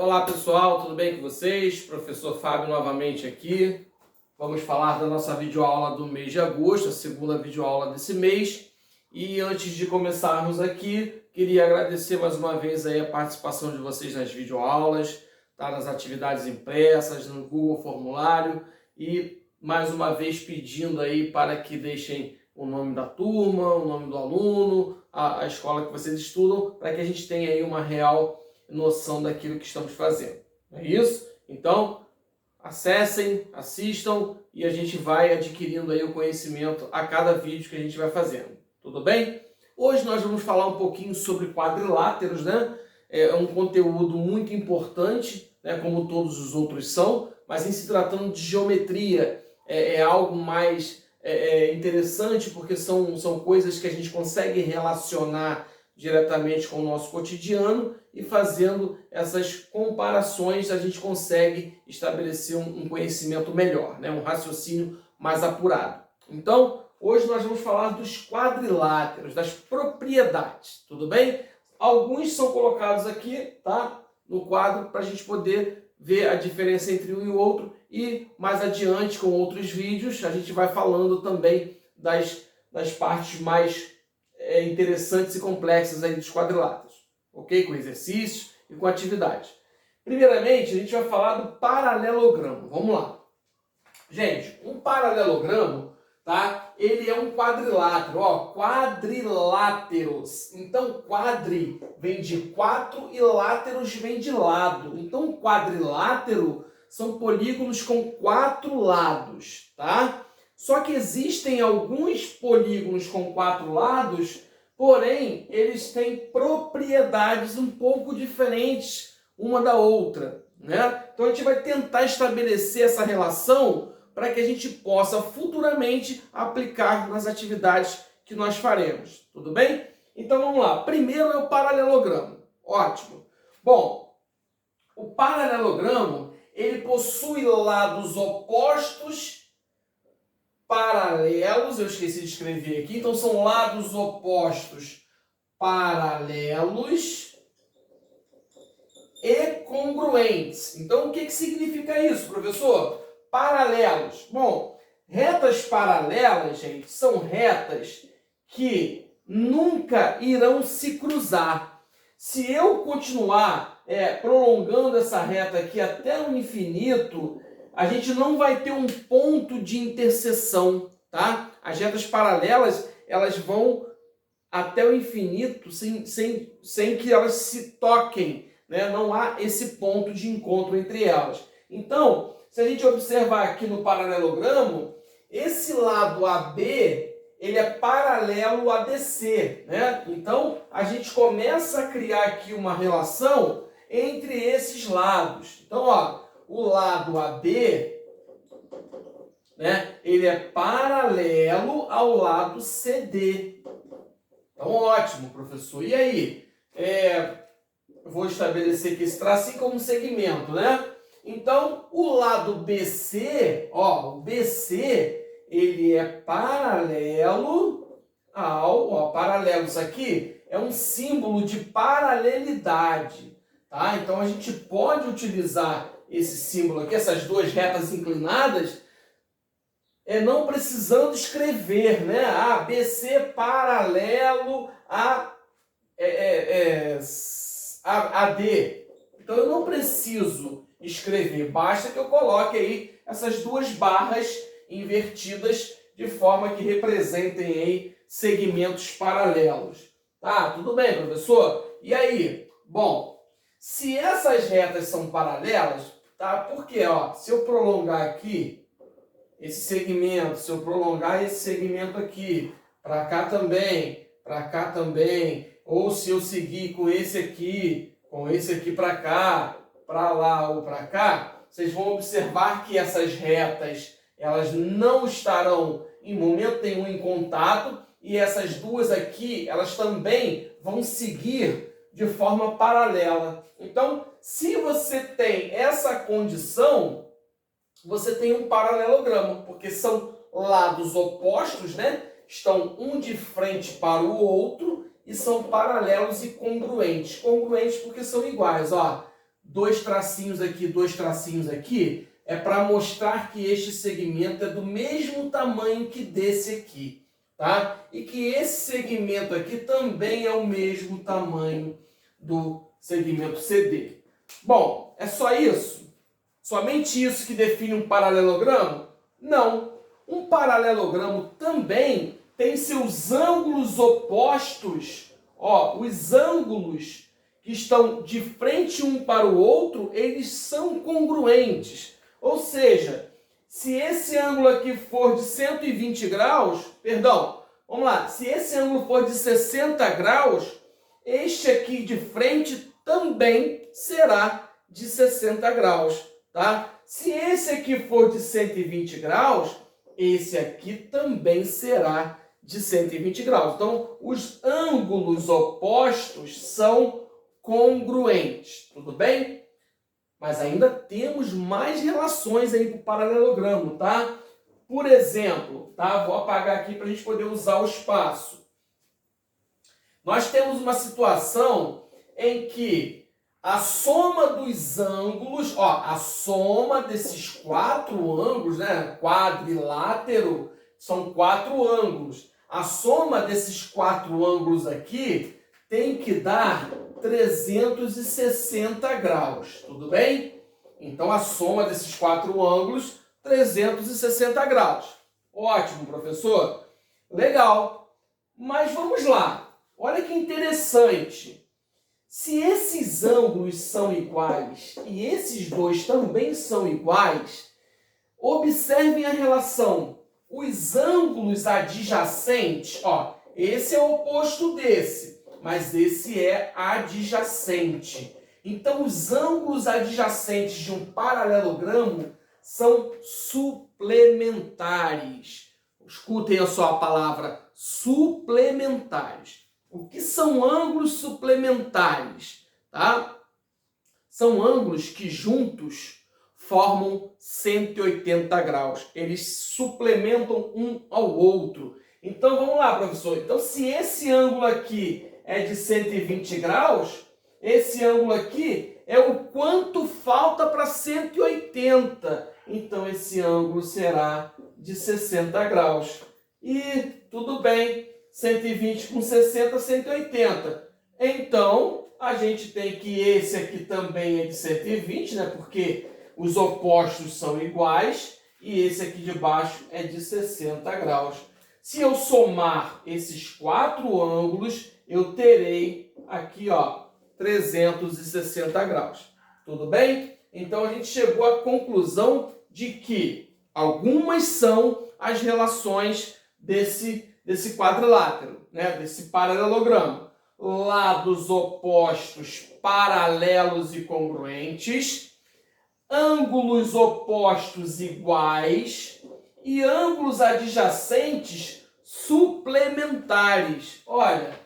Olá pessoal, tudo bem com vocês? Professor Fábio novamente aqui. Vamos falar da nossa videoaula do mês de agosto, a segunda videoaula desse mês. E antes de começarmos aqui, queria agradecer mais uma vez aí a participação de vocês nas videoaulas, tá? Nas atividades impressas, no Google Formulário e mais uma vez pedindo aí para que deixem o nome da turma, o nome do aluno, a escola que vocês estudam, para que a gente tenha aí uma real noção daquilo que estamos fazendo. É isso? Então, acessem, assistam e a gente vai adquirindo aí o conhecimento a cada vídeo que a gente vai fazendo. Tudo bem? Hoje nós vamos falar um pouquinho sobre quadriláteros, né? É um conteúdo muito importante, né? Como todos os outros são, mas em se tratando de geometria é algo mais interessante porque são coisas que a gente consegue relacionar diretamente com o nosso cotidiano e fazendo essas comparações a gente consegue estabelecer um conhecimento melhor, né? Um raciocínio mais apurado. Então, hoje nós vamos falar dos quadriláteros, das propriedades, tudo bem? Alguns são colocados aqui, tá? No quadro para a gente poder ver a diferença entre um e o outro e mais adiante com outros vídeos a gente vai falando também das partes mais interessantes e complexas aí dos quadriláteros, ok? Com exercícios e com atividades. Primeiramente, a gente vai falar do paralelogramo. Vamos lá. Gente, um paralelogramo, tá? Ele é um quadrilátero, ó, quadriláteros. Então, quadri vem de quatro e láteros vem de lado. Então, quadrilátero são polígonos com quatro lados, tá? Só que existem alguns polígonos com quatro lados, porém, eles têm propriedades um pouco diferentes uma da outra, né? Então, a gente vai tentar estabelecer essa relação para que a gente possa futuramente aplicar nas atividades que nós faremos, tudo bem? Então, vamos lá. Primeiro é o paralelogramo. Ótimo. Bom, o paralelogramo, ele possui lados opostos paralelos, eu esqueci de escrever aqui, então são lados opostos paralelos e congruentes. Então, o que significa isso, professor? Paralelos. Bom, retas paralelas, gente, são retas que nunca irão se cruzar. Se eu continuar prolongando essa reta aqui até o infinito, a gente não vai ter um ponto de interseção, tá? As retas paralelas, elas vão até o infinito sem que elas se toquem, né? Não há esse ponto de encontro entre elas. Então, se a gente observar aqui no paralelogramo, esse lado AB, ele é paralelo a DC, né? Então, a gente começa a criar aqui uma relação entre esses lados. Então, ó, o lado AB, né, ele é paralelo ao lado CD. Então, ótimo, professor. E aí? Vou estabelecer aqui esse tracinho como segmento, né? Então, o lado BC, ó, o BC, ele é paralelo ao, ó, paralelo, isso aqui é um símbolo de paralelidade, tá? Então, a gente pode utilizar esse símbolo aqui, essas duas retas inclinadas, não precisando escrever, né? BC paralelo a AD. Então, eu não preciso escrever, basta que eu coloque aí essas duas barras invertidas de forma que representem aí segmentos paralelos. Tá, tudo bem, professor? E aí? Bom, se essas retas são paralelas, tá? Porque, ó, se eu prolongar aqui esse segmento, se eu prolongar esse segmento aqui, para cá também, ou se eu seguir com esse aqui para cá, para lá ou para cá, vocês vão observar que essas retas, elas não estarão em momento nenhum em contato e essas duas aqui, elas também vão seguir de forma paralela. Então, se você tem essa condição, você tem um paralelogramo, porque são lados opostos, né? Estão um de frente para o outro e são paralelos e congruentes. Congruentes porque são iguais, ó. dois tracinhos aqui, é para mostrar que este segmento é do mesmo tamanho que desse aqui, tá? E que esse segmento aqui também é o mesmo tamanho do segmento CD. Bom, é só isso? Somente isso que define um paralelogramo? Não. Um paralelogramo também tem seus ângulos opostos, ó, os ângulos que estão de frente um para o outro, eles são congruentes. Ou seja, se esse ângulo aqui for de 120 graus, perdão, vamos lá, se esse ângulo for de 60 graus, este aqui de frente também será de 60 graus, tá? Se esse aqui for de 120 graus, esse aqui também será de 120 graus. Então, os ângulos opostos são congruentes, tudo bem? Mas ainda temos mais relações aí para o paralelogramo, tá? Por exemplo, tá? Vou apagar aqui para a gente poder usar o espaço. Nós temos uma situação em que a soma dos ângulos, ó, a soma desses quatro ângulos, né? Quadrilátero, são quatro ângulos. A soma desses quatro ângulos aqui tem que dar 360 graus, tudo bem? Então, a soma desses quatro ângulos, 360 graus. Ótimo, professor. Legal. Mas vamos lá. Olha que interessante. Se esses ângulos são iguais e esses dois também são iguais, observem a relação. Os ângulos adjacentes, ó, esse é o oposto desse, mas esse é adjacente. Então, os ângulos adjacentes de um paralelogramo são suplementares. Escutem só a palavra suplementares. O que são ângulos suplementares? Tá? São ângulos que juntos formam 180 graus. Eles suplementam um ao outro. Então, vamos lá, professor. Então, se esse ângulo aqui é de 120 graus, esse ângulo aqui é o quanto falta para 180. Então, esse ângulo será de 60 graus. E tudo bem, 120 com 60, 180. Então, a gente tem que esse aqui também é de 120, né? Porque os opostos são iguais. E esse aqui de baixo é de 60 graus. Se eu somar esses quatro ângulos, eu terei aqui, ó, 360 graus. Tudo bem? Então, a gente chegou à conclusão de que algumas são as relações desse quadrilátero, né? Desse paralelogramo. Lados opostos paralelos e congruentes, ângulos opostos iguais e ângulos adjacentes suplementares. Olha,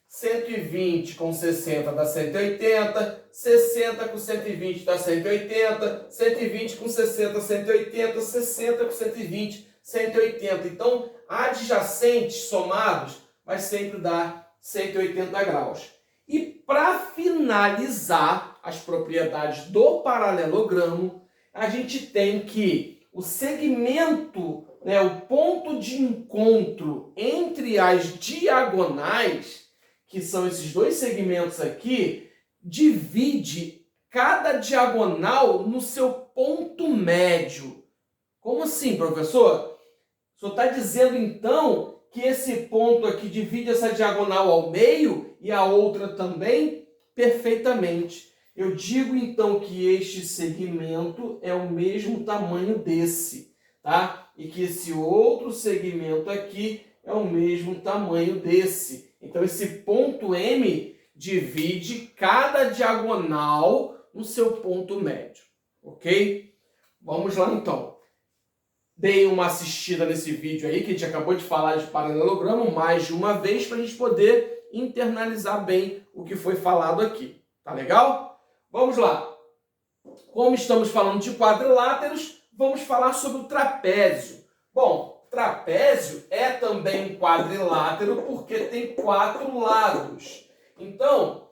120 com 60 dá 180, 60 com 120 dá 180, 120 com 60, 180, 60 com 120, 180. Então, adjacentes somados vai sempre dar 180 graus. E para finalizar as propriedades do paralelogramo, a gente tem que o segmento, né, o ponto de encontro entre as diagonais, que são esses dois segmentos aqui, divide cada diagonal no seu ponto médio. Como assim, professor? O senhor está dizendo, então, que esse ponto aqui divide essa diagonal ao meio e a outra também? Perfeitamente. Eu digo, então, que este segmento é o mesmo tamanho desse, tá? E que esse outro segmento aqui é o mesmo tamanho desse. Então, esse ponto M divide cada diagonal no seu ponto médio, ok? Vamos lá, então. Deem uma assistida nesse vídeo aí, que a gente acabou de falar de paralelogramo mais de uma vez, para a gente poder internalizar bem o que foi falado aqui. Tá legal? Vamos lá. Como estamos falando de quadriláteros, vamos falar sobre o trapézio. Bom, trapézio é também um quadrilátero porque tem quatro lados. Então,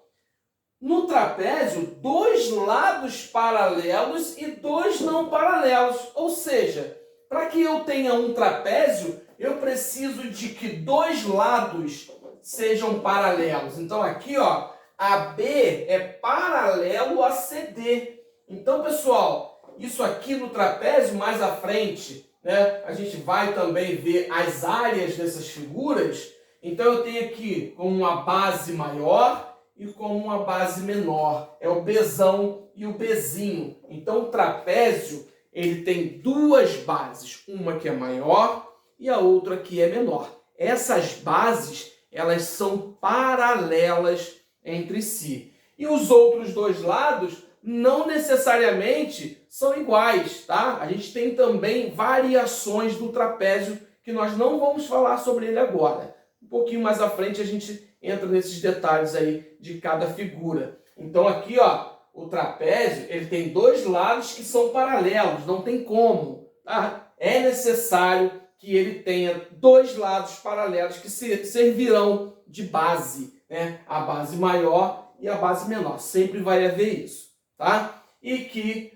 No trapézio, dois lados paralelos e dois não paralelos. Ou seja, para que eu tenha um trapézio, eu preciso de que dois lados sejam paralelos. Então aqui, ó, AB é paralelo a CD. Então, pessoal, isso aqui no trapézio, mais à frente, né, a gente vai também ver as áreas dessas figuras. Então eu tenho aqui como uma base maior e como uma base menor. É o Bzão e o Bzinho. Então o trapézio, ele tem duas bases, uma que é maior e a outra que é menor. Essas bases, elas são paralelas entre si. E os outros dois lados não necessariamente são iguais, tá? A gente tem também variações do trapézio que nós não vamos falar sobre ele agora. Um pouquinho mais à frente a gente entra nesses detalhes aí de cada figura. Então aqui, ó, o trapézio, ele tem dois lados que são paralelos, não tem como, tá? É necessário que ele tenha dois lados paralelos que servirão de base, né? A base maior e a base menor. Sempre vai haver isso, tá? E que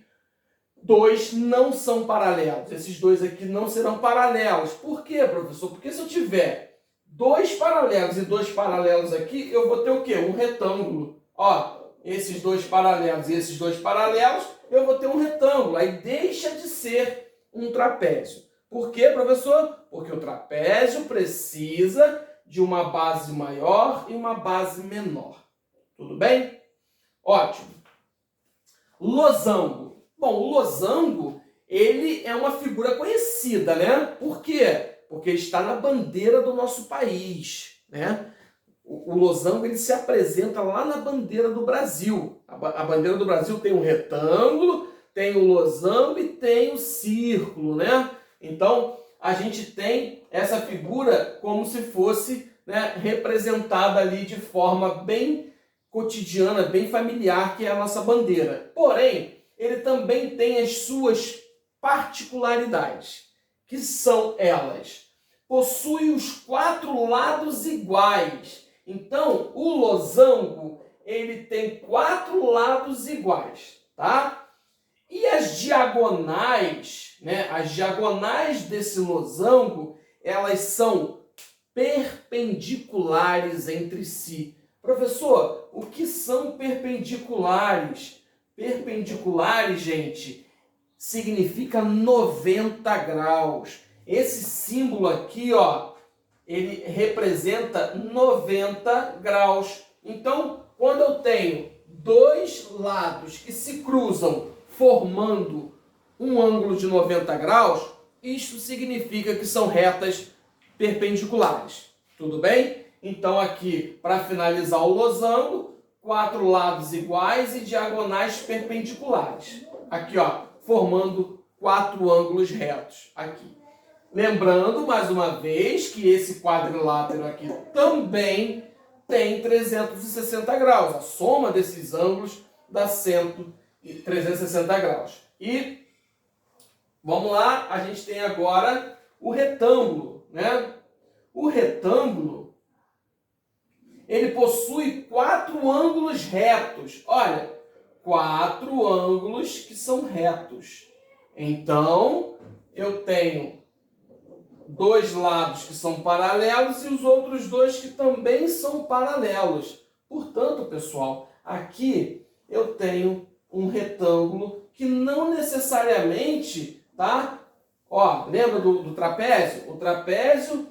dois não são paralelos. Esses dois aqui não serão paralelos. Por quê, professor? Porque se eu tiver dois paralelos e dois paralelos aqui, eu vou ter o quê? Um retângulo. Ó, esses dois paralelos e esses dois paralelos, eu vou ter um retângulo. Aí deixa de ser um trapézio. Por quê, professor? Porque o trapézio precisa de uma base maior e uma base menor. Tudo bem? Ótimo. Losango. Bom, o losango, ele é uma figura conhecida, né? Por quê? Porque está na bandeira do nosso país, né? O losango, ele se apresenta lá na bandeira do Brasil. A bandeira do Brasil tem um retângulo, tem o losango e tem o círculo, né? Então, a gente tem essa figura como se fosse, né, representada ali de forma bem cotidiana, bem familiar, que é a nossa bandeira. Porém, ele também tem as suas particularidades, que são elas: possui os quatro lados iguais. Então, o losango, ele tem quatro lados iguais, tá? E as diagonais, né? As diagonais desse losango, elas são perpendiculares entre si. Professor, o que são perpendiculares? Perpendiculares, gente, significa 90 graus. Esse símbolo aqui, ó, ele representa 90 graus. Então, quando eu tenho dois lados que se cruzam formando um ângulo de 90 graus, isso significa que são retas perpendiculares. Tudo bem? Então aqui, para finalizar o losango, quatro lados iguais e diagonais perpendiculares. Aqui, ó, formando quatro ângulos retos aqui. Lembrando, mais uma vez, que esse quadrilátero aqui também tem 360 graus. A soma desses ângulos dá 360 graus. E vamos lá, a gente tem agora o retângulo, né? O retângulo, ele possui quatro ângulos retos. Olha, quatro ângulos que são retos. Então, eu tenho dois lados que são paralelos e os outros dois que também são paralelos. Portanto, pessoal, aqui eu tenho um retângulo que não necessariamente, tá? Ó, lembra do trapézio? O trapézio,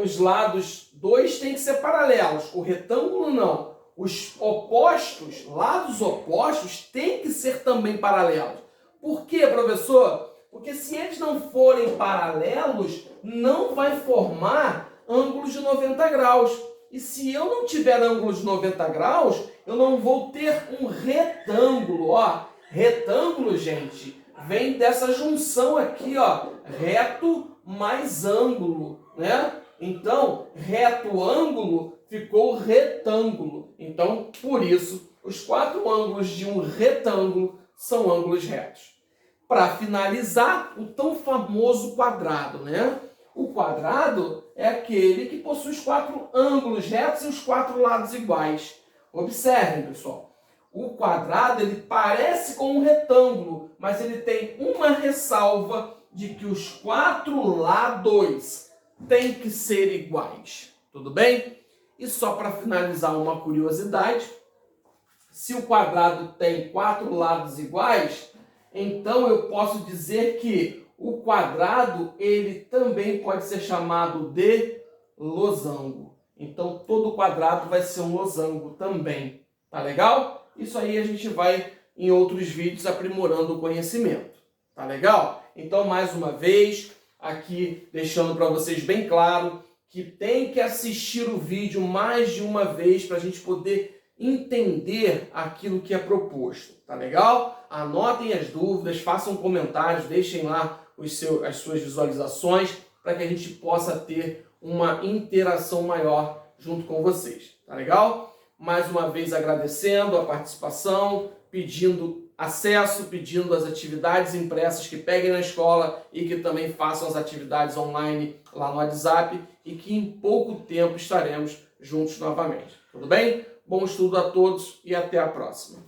os lados dois têm que ser paralelos. O retângulo não. Os opostos, lados opostos, têm que ser também paralelos. Por quê, professor? Porque se eles não forem paralelos, não vai formar ângulos de 90 graus. E se eu não tiver ângulos de 90 graus, eu não vou ter um retângulo. Ó, retângulo, gente, vem dessa junção aqui, ó, reto mais ângulo, né? Então, reto ângulo ficou retângulo. Então, por isso, os quatro ângulos de um retângulo são ângulos retos. Para finalizar, o tão famoso quadrado, né? O quadrado é aquele que possui os quatro ângulos retos e os quatro lados iguais. Observem, pessoal. o quadrado ele parece com um retângulo, mas ele tem uma ressalva de que os 4 lados têm que ser iguais. Tudo bem? E só para finalizar uma curiosidade, se o quadrado tem 4 lados iguais, então eu posso dizer que o quadrado ele também pode ser chamado de losango. Então todo quadrado vai ser um losango também. Tá legal? Isso aí a gente vai em outros vídeos aprimorando o conhecimento. Tá legal? Então mais uma vez, aqui deixando para vocês bem claro que tem que assistir o vídeo mais de uma vez para a gente poder entender aquilo que é proposto, tá legal? Anotem as dúvidas, façam comentários, deixem lá as suas visualizações para que a gente possa ter uma interação maior junto com vocês, tá legal? Mais uma vez agradecendo a participação, pedindo acesso, pedindo as atividades impressas que peguem na escola e que também façam as atividades online lá no WhatsApp e que em pouco tempo estaremos juntos novamente. Tudo bem? Bom estudo a todos e até a próxima.